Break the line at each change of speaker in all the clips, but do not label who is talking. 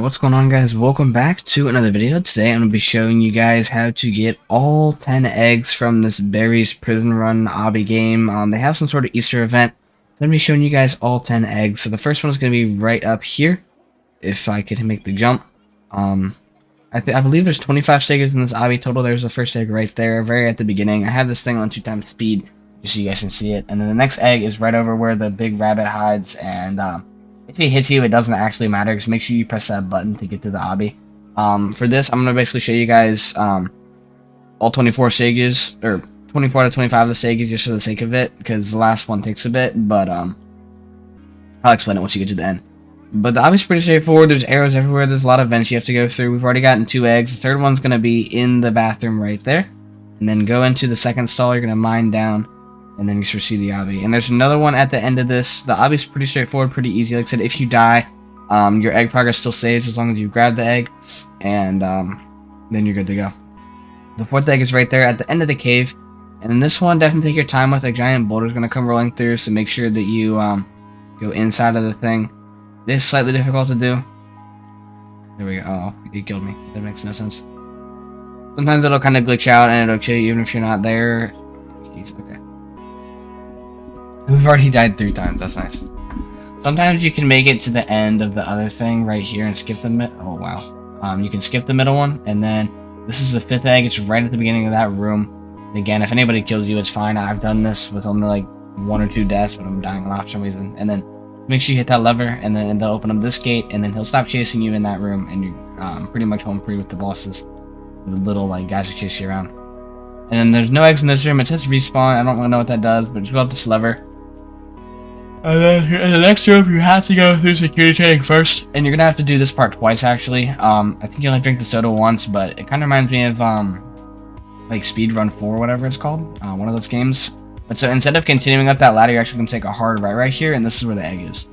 What's going on, guys? Welcome back to another video. Today I'm going to be showing you guys how to get all 10 eggs from this Berry's Prison Run obby game. They have some sort of Easter event. I'm going to be showing you guys all 10 eggs. So the first one is going to be right up here, if I could make the jump. I believe there's 25 stages in this obby total. There's the first egg right there, very at the beginning. I have this thing on 2x speed, just so you guys can see it. And then the next egg is right over where the big rabbit hides, and if he hits you, it doesn't actually matter, because make sure you press that button to get to the obby. For this, I'm going to basically show you guys all 24 stages, or 24 out of 25 of the stages, just for the sake of it, because the last one takes a bit, but I'll explain it once you get to the end. But the obby's pretty straightforward. There's arrows everywhere. There's a lot of vents you have to go through. We've already gotten 2 eggs. The third one's going to be in the bathroom right there. And then go into the second stall. You're going to mine down, and then you should see the obby. And there's another one at the end of this. The obby's pretty straightforward, pretty easy. Like I said, if you die, your egg progress still saves as long as you grab the egg, and then you're good to go. The fourth egg is right there at the end of the cave. And then this one, definitely take your time with. A giant boulder's going to come rolling through, so make sure that you go inside of the thing. It is slightly difficult to do. There we go. Oh, it killed me. That makes no sense. Sometimes it'll kind of glitch out and it'll kill you even if you're not there. Jeez, okay. We've already died 3 times. That's nice. Sometimes you can make it to the end of the other thing right here and skip the oh wow. You can skip the middle one, and then this is the 5th egg. It's right at the beginning of that room. And again, if anybody kills you, it's fine. I've done this with only like 1 or 2 deaths, but I'm dying a lot for some reason. And then make sure you hit that lever, and then they'll open up this gate, and then he'll stop chasing you in that room, and you're pretty much home free with the bosses. The little like guys that chase you around. And then there's no eggs in this room. It says respawn. I don't really know what that does, but just go up this lever. And then in the next room, you have to go through security training first, and you're gonna have to do this part twice actually. I think you only drink the soda once, but it kind of reminds me of like Speedrun 4, whatever it's called, one of those games. But so instead of continuing up that ladder, you're actually gonna take a hard right here, and this is where the egg is.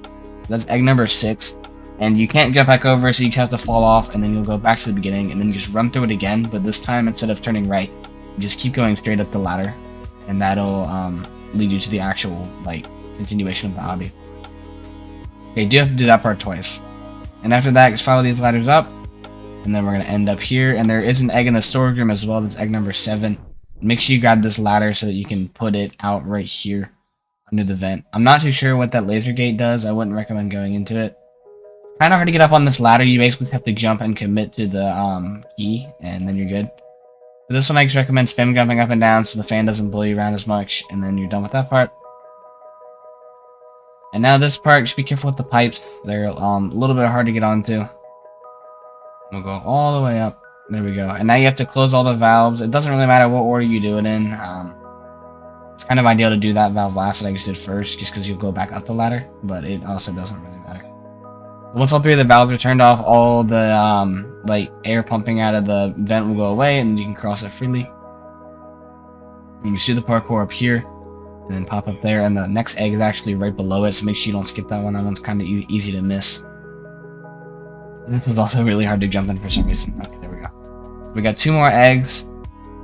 That's egg number 6, and you can't jump back over, so you just have to fall off, and then you'll go back to the beginning, and then you just run through it again. But this time, instead of turning right, you just keep going straight up the ladder, and that'll lead you to the actual like continuation of the obby. Okay, you do have to do that part twice. And after that, just follow these ladders up, and then we're going to end up here. And there is an egg in the storage room as well. That's egg number 7. Make sure you grab this ladder so that you can put it out right here under the vent. I'm not too sure what that laser gate does. I wouldn't recommend going into it. Kind of hard to get up on this ladder. You basically have to jump and commit to the key, and then you're good. For this one, I just recommend spam jumping up and down so the fan doesn't blow you around as much, and then you're done with that part. And now this part, just be careful with the pipes. They're a little bit hard to get onto. We'll go all the way up. There we go. And now you have to close all the valves. It doesn't really matter what order you do it in. It's kind of ideal to do that valve last that I just did first, just because you'll go back up the ladder, but it also doesn't really matter. Once all 3 of the valves are turned off, all the like air pumping out of the vent will go away, and you can cross it freely. You can see the parkour up here, and then pop up there, and the next egg is actually right below it, so make sure you don't skip that one. That one's kind of easy to miss. And this was also really hard to jump in for some reason. Okay, there we go. We got 2 more eggs,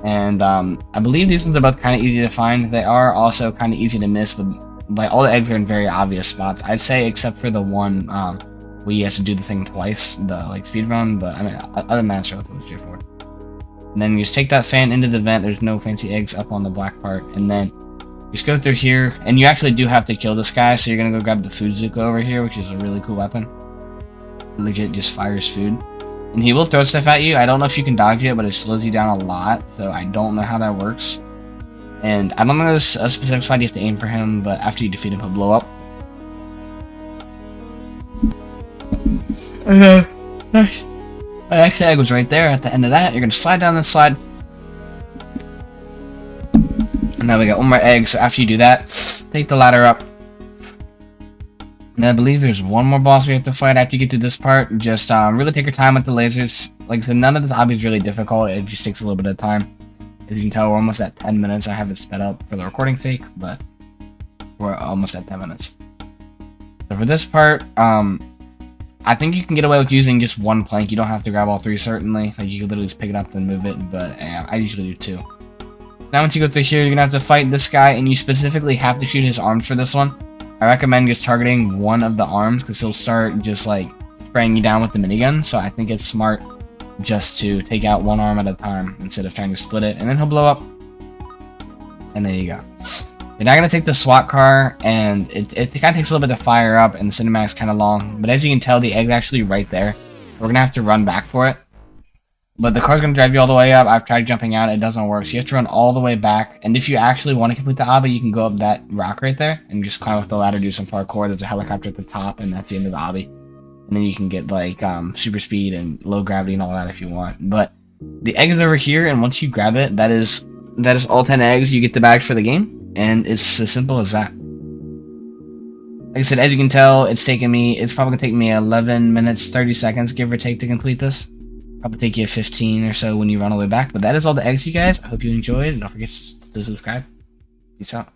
and I believe these ones are both kind of easy to find. They are also kind of easy to miss, but like all the eggs are in very obvious spots, I'd say, except for the one where you have to do the thing twice, the like speed run. But I mean, other than that, it's relatively straightforward. And then you just take that fan into the vent. There's no fancy eggs up on the black part, and then just go through here, and you actually do have to kill this guy, so you're gonna go grab the food Zuko over here, which is a really cool weapon. It legit just fires food, and he will throw stuff at you. I don't know if you can dodge it, but it slows you down a lot, so I don't know how that works. And I don't know a specific spot you have to aim for him, but after you defeat him, he'll blow up. The next egg was right there at the end of that. You're gonna slide down this slide. And now we got 1 more egg, so after you do that, take the ladder up. And I believe there's 1 more boss we have to fight after you get to this part. Just really take your time with the lasers. Like I said, none of this obby is really difficult. It just takes a little bit of time. As you can tell, we're almost at 10 minutes. I have it sped up for the recording sake, but we're almost at 10 minutes. So for this part, I think you can get away with using just 1 plank. You don't have to grab all 3, certainly. Like, you can literally just pick it up and move it, but I usually do 2. Now once you go through here, you're gonna have to fight this guy, and you specifically have to shoot his arms for this one. I recommend just targeting one of the arms, because he'll start just like spraying you down with the minigun, so I think it's smart just to take out one arm at a time instead of trying to split it, and then he'll blow up. And there you go. You're not going to take the SWAT car, and it kind of takes a little bit to fire up, and the cinematic's kind of long, but as you can tell, the egg's actually right there. We're going to have to run back for it. But the car's going to drive you all the way up. I've tried jumping out. It doesn't work. So you have to run all the way back. And if you actually want to complete the obby, you can go up that rock right there and just climb up the ladder, do some parkour. There's a helicopter at the top, and that's the end of the obby. And then you can get, like, super speed and low gravity and all that if you want. But the egg is over here, and once you grab it, that is all 10 eggs. You get the badge for the game. And it's as simple as that. Like I said, as you can tell, it's probably going to take me 11 minutes, 30 seconds, give or take, to complete this. Probably take you 15 or so when you run all the way back. But that is all the eggs, you guys. I hope you enjoyed, and don't forget to subscribe. Peace out.